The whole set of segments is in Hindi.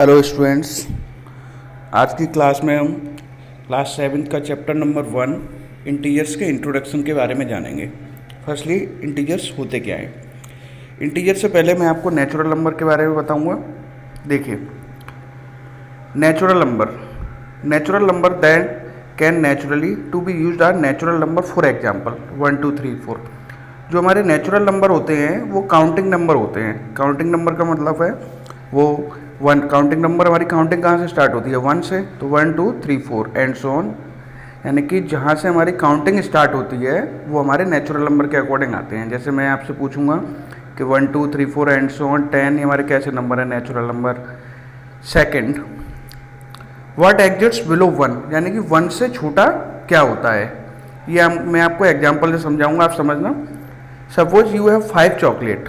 हेलो स्टूडेंट्स, आज की क्लास में हम क्लास 7 का चैप्टर नंबर 1 इंटीजर्स के इंट्रोडक्शन के बारे में जानेंगे। फर्स्टली इंटीजर्स होते क्या हैं। इंटीजर से पहले मैं आपको नेचुरल नंबर के बारे में बताऊंगा। देखिए, natural number that can naturally to be used are natural number. For example 1 2 3 4। जो हमारे नेचुरल नंबर होते हैं वो काउंटिंग नंबर होते हैं। काउंटिंग नंबर का मतलब है वो वन काउंटिंग नंबर। हमारी काउंटिंग कहाँ से स्टार्ट होती है? 1 से। तो 1 2 3 4 एंड सो ऑन, यानी कि जहाँ से हमारी काउंटिंग स्टार्ट होती है वो हमारे नेचुरल नंबर के अकॉर्डिंग आते हैं। जैसे मैं आपसे पूछूंगा कि 1 2 3 4 एंड सो ऑन 10, ये हमारे कैसे नंबर है? Natural number. Second, what exits below 1, यानी कि 1 से छोटा क्या होता है? ये मैं आपको एग्जाम्पल से समझाऊंगा, आप समझना। Suppose you have 5 chocolate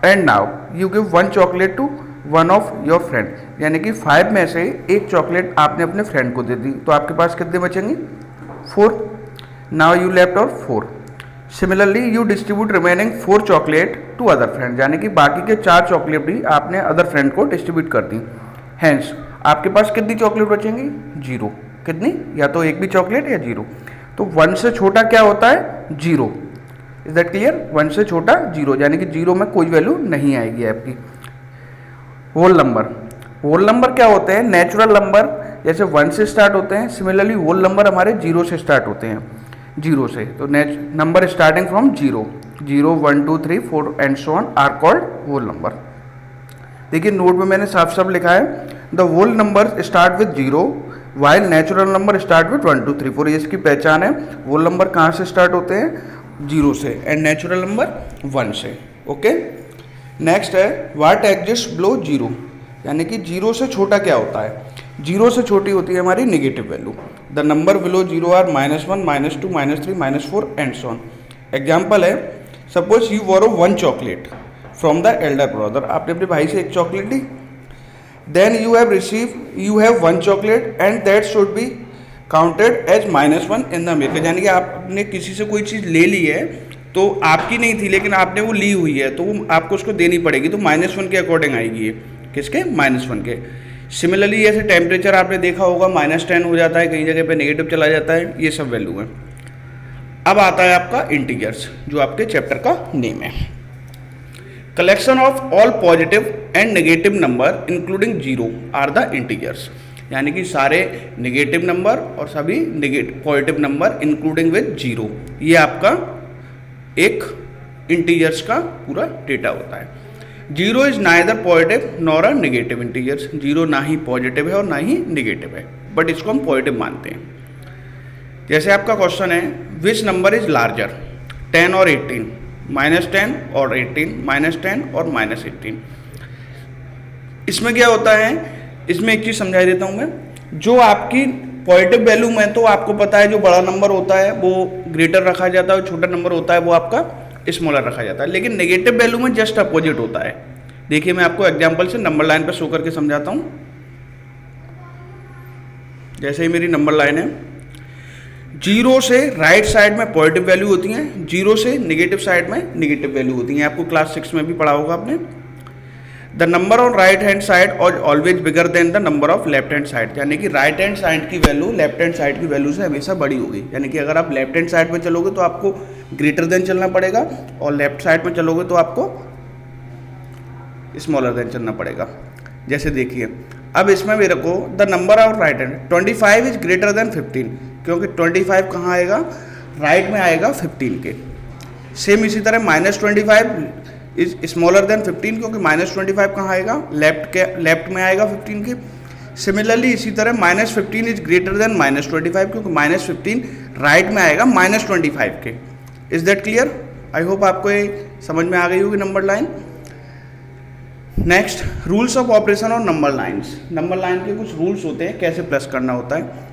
and now you give 1 chocolate to one of your friend, यानी कि 5 में से एक चॉकलेट आपने अपने फ्रेंड को दे दी, तो आपके पास कितने बचेंगे? 4। नाउ यू लेफ्ट और 4। Similarly you distribute remaining 4 chocolate to other friend, यानी कि बाकी के 4 चॉकलेट भी आपने अदर फ्रेंड को डिस्ट्रीब्यूट कर दी। हैंस आपके पास कितनी चॉकलेट बचेंगी? 0। कितनी? या तो एक भी चॉकलेट या 0। तो 1 से छोटा क्या होता है? 0। Is that clear? 1 से छोटा 0, यानी कि 0 में कोई वैल्यू नहीं आएगी आपकी। होल नंबर क्या होते हैं? नेचुरल नंबर जैसे 1 से स्टार्ट होते हैं, सिमिलरली होल नंबर हमारे 0 से स्टार्ट होते हैं। 0 से, तो number starting from 0 1 2 3 4 and so on are called whole number. देखिए नोट में मैंने साफ साफ लिखा है, the whole number start with 0 while natural number start with 1 2 3 4। ये इसकी पहचान है। होल नंबर कहाँ से स्टार्ट होते हैं? 0 से, एंड नेचुरल नंबर 1 से। ओके, नेक्स्ट है व्हाट एग्जिस्ट बिलो 0, यानी कि 0 से छोटा क्या होता है? 0 से छोटी होती है हमारी negative value. The number below 0 are -1 -2 -3 -4 and so on. Example है, suppose you borrow 1 chocolate from the elder brother, आपने अपने भाई से एक चॉकलेट ली। Then you have 1 chocolate and that should be counted as -1 in the maker, यानी कि आपने किसी से कोई चीज़ ले ली है तो आपकी नहीं थी लेकिन आपने वो ली हुई है, तो वो आपको उसको देनी पड़ेगी, तो -1 के अकॉर्डिंग आएगी ये। किसके? -1 के। सिमिलरली ऐसे टेम्परेचर आपने देखा होगा -10 हो जाता है, कई जगह पे नेगेटिव चला जाता है, ये सब वैल्यू है। अब आता है आपका इंटीजर्स, जो आपके चैप्टर का नेम है। Collection of all positive and negative number including 0 are the integers, यानी कि सारे नेगेटिव नंबर और सभी पॉजिटिव नंबर इंक्लूडिंग विद 0, ये आपका एक इंटीजर्स का पूरा डेटा होता है। 0 is neither positive nor a negative integers, 0 ना ही पॉजिटिव है और ना ही नेगेटिव है, बट इसको हम पॉजिटिव मानते हैं। जैसे आपका क्वेश्चन है, विच नंबर इज लार्जर 10 और 18, -10 और 18, -10 और -18। इसमें क्या होता है? इसमें एक चीज़ समझा देता हूँ मैं। जो आपकी पॉजिटिव वैल्यू में तो आपको पता है जो बड़ा नंबर होता है वो ग्रेटर रखा जाता है और छोटा नंबर होता है वो आपका स्मॉलर रखा जाता है, लेकिन नेगेटिव वैल्यू में जस्ट अपोजिट होता है। देखिए मैं आपको एग्जांपल से नंबर लाइन पर शो करके समझाता हूँ। जैसे ही मेरी नंबर लाइन है, 0 से राइट साइड में पॉजिटिव वैल्यू होती है, 0 से नेगेटिव साइड में नेगेटिव वैल्यू होती है। आपको क्लास 6 में भी पढ़ा होगा आपने। The number on right hand side are always bigger than the number of left hand side, यानी कि राइट हैंड साइड की वैल्यू लेफ्ट हैंड साइड की वैल्यू से हमेशा बड़ी होगी। यानी कि अगर आप लेफ्ट हैंड साइड में चलोगे तो आपको ग्रेटर देन चलना पड़ेगा, और लेफ्ट साइड में चलोगे तो आपको स्मॉलर देन चलना पड़ेगा। जैसे देखिए, अब इसमें मेरे को the number of right hand 25 is greater than 15, क्योंकि 25 कहाँ आएगा? राइट में आएगा 15 के। सेम इसी तरह -25 इज स्मॉलर देन 15, क्योंकि -25 कहाँ आएगा? लेफ्ट में आएगा 15 के। सिमिलरली इसी तरह -15 इज ग्रेटर देन -25, क्योंकि -15 राइट में आएगा -25 के। Is that clear? I hope आपको ये समझ में आ गई होगी number line. Next, rules of operation और नंबर लाइन्स। नंबर लाइन के कुछ रूल्स होते हैं, कैसे प्लस करना होता है।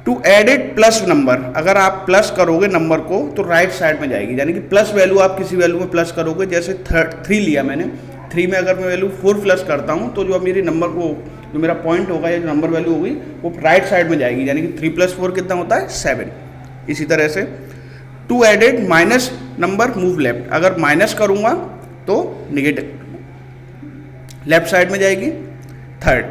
टू एडिट प्लस नंबर, अगर आप प्लस करोगे नंबर को तो राइट साइड में जाएगी, यानी कि प्लस वैल्यू आप किसी वैल्यू में प्लस करोगे। जैसे 3 लिया मैंने, 3 में अगर मैं वैल्यू 4 प्लस करता हूँ तो जो मेरी नंबर को जो मेरा पॉइंट होगा या जो नंबर वैल्यू होगी वो राइट साइड में जाएगी, यानी कि 3 + 4 कितना होता है? 7। इसी तरह से to add it minus number move left, अगर माइनस करूँगा तो नेगेटिव लेफ्ट साइड में जाएगी। Third,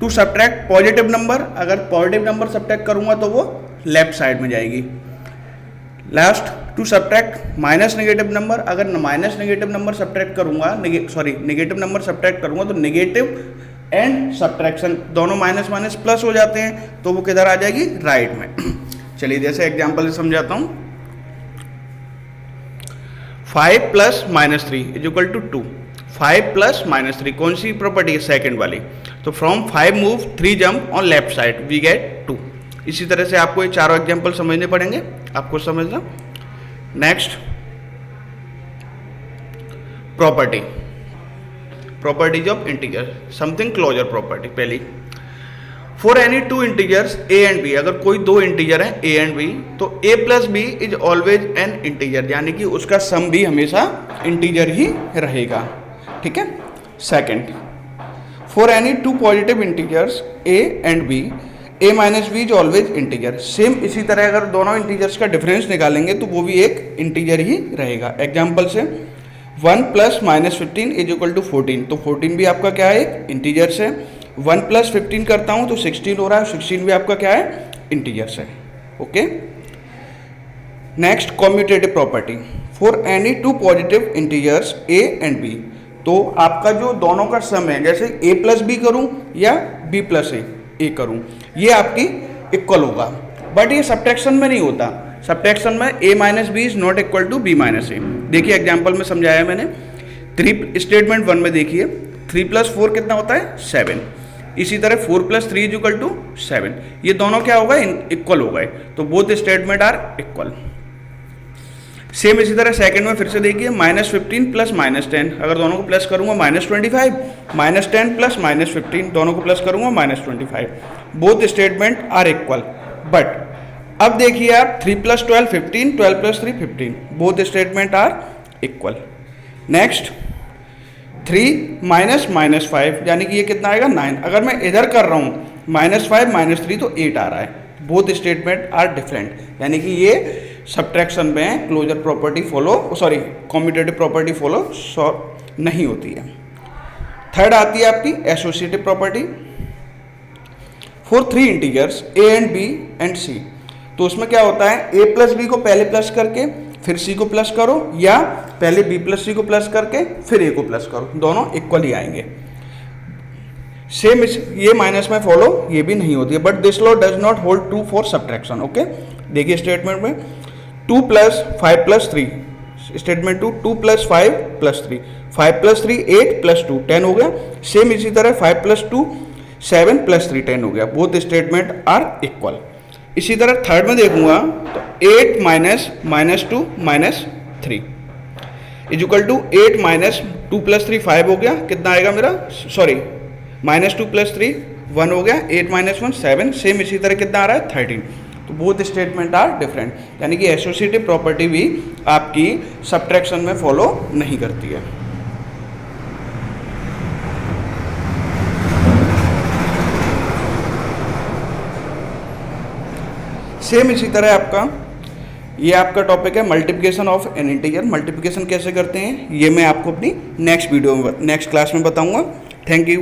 to subtract positive number, अगर पॉजिटिव नंबर सब्ट्रैक्ट करूंगा तो वो लेफ्ट साइड में जाएगी। Last, to subtract minus negative number, अगर माइनस नेगेटिव नंबर सब्ट्रैक्ट करूंगा, नेगेटिव नंबर सब्ट्रैक्ट करूंगा तो नेगेटिव एंड सब्ट्रैक्शन दोनों माइनस माइनस प्लस हो जाते हैं, तो वो किधर आ जाएगी, राइट में। चलिए जैसे एग्जांपल से समझाता हूं। 5 plus minus 3 is equal to 2। 5 plus minus 3 कौन सी प्रॉपर्टी है, सेकंड वाली। तो from 5 move 3 jump on left side we get 2। इसी तरह से आपको ये चारों एग्जांपल समझने पड़ेंगे, आपको समझना। Next, property, properties of integer, something closure property. पहली, for any two integers A and b, अगर कोई दो इंटीजर हैं ए एंड बी, तो a plus b is always an integer, यानी कि उसका सम भी हमेशा इंटीजर ही रहेगा, ठीक है। Second, for any two positive integers A and B, A minus B is always integer. Same इसी तरह अगर दोनों इंटीजर्स का डिफरेंस निकालेंगे तो वो भी एक इंटीजर ही रहेगा। एग्जाम्पल से 1 plus minus 15 is equal to 14, तो 14 भी आपका क्या है, एक इंटीजर से। 1 प्लस 15 करता हूं तो 16 हो रहा है, 16 भी आपका क्या है, इंटीजर से। Okay. Next, commutative property, for any two positive integers A and B, तो आपका जो दोनों का सम है, जैसे ए प्लस बी करूं या बी प्लस ए करूं, ये आपकी इक्वल होगा, बट ये सब्ट्रैक्शन में नहीं होता। सब्ट्रैक्शन में a minus B is not equal to b minus a. देखिए एग्जाम्पल में समझाया मैंने। 3 स्टेटमेंट 1 में देखिए, 3 प्लस 4 कितना होता है, 7। इसी तरह 4 प्लस 3 इज इक्वल टू 7, ये दोनों क्या होगा, इक्वल हो गए, तो both statement are equal. Same इसी तरह सेकंड में फिर से देखिए, -15 प्लस -10, अगर दोनों को प्लस करूंगा -25, -10 प्लस -15 दोनों को प्लस करूंगा -25, both statement are equal. But अब देखिए आप 3 plus 12 15, 12 plus 3 15, both statement are equal. Next, 3 minus -5, यानी कि ये कितना आएगा, 9। अगर मैं इधर कर रहा हूँ -5 -3 तो 8 आ रहा है, बोथ स्टेटमेंट आर डिफरेंट, यानी कि ये सब्ट्रैक्शन में closure property follow, commutative property follow नहीं होती है। थर्ड आती है आपकी associative property, for 3 integers A and B and C, तो उसमें क्या होता है, ए प्लस बी को पहले प्लस करके फिर सी को प्लस करो, या पहले बी प्लस सी को प्लस करके फिर ए को प्लस करो, दोनों इक्वल ही आएंगे। सेम ये माइनस में फॉलो ये भी नहीं होती है, but this law does not hold true for subtraction. Okay, देखिए स्टेटमेंट में 2 plus 5 plus 3, statement 2 plus 5 plus 3, 5 plus 3 8 plus 2 10 हो गया। सेम इसी तरह 5 प्लस 2 7 प्लस 3 10 हो गया, बोथ स्टेटमेंट आर इक्वल। इसी तरह थर्ड में देखूंगा तो 8 minus -2 -3 is equal to 8 minus 2 plus 3 5 हो गया, कितना आएगा मेरा, -2 प्लस 3 1 हो गया, 8 माइनस 1 7, सेम इसी तरह कितना आ रहा है 13, तो बोथ स्टेटमेंट आर डिफरेंट, यानी कि एसोसिएटिव प्रॉपर्टी भी आपकी सब्ट्रैक्शन में फॉलो नहीं करती है। सेम इसी तरह ये आपका टॉपिक है multiplication of N integer. Multiplication कैसे करते हैं ये मैं आपको अपनी नेक्स्ट क्लास में बताऊंगा। Thank you.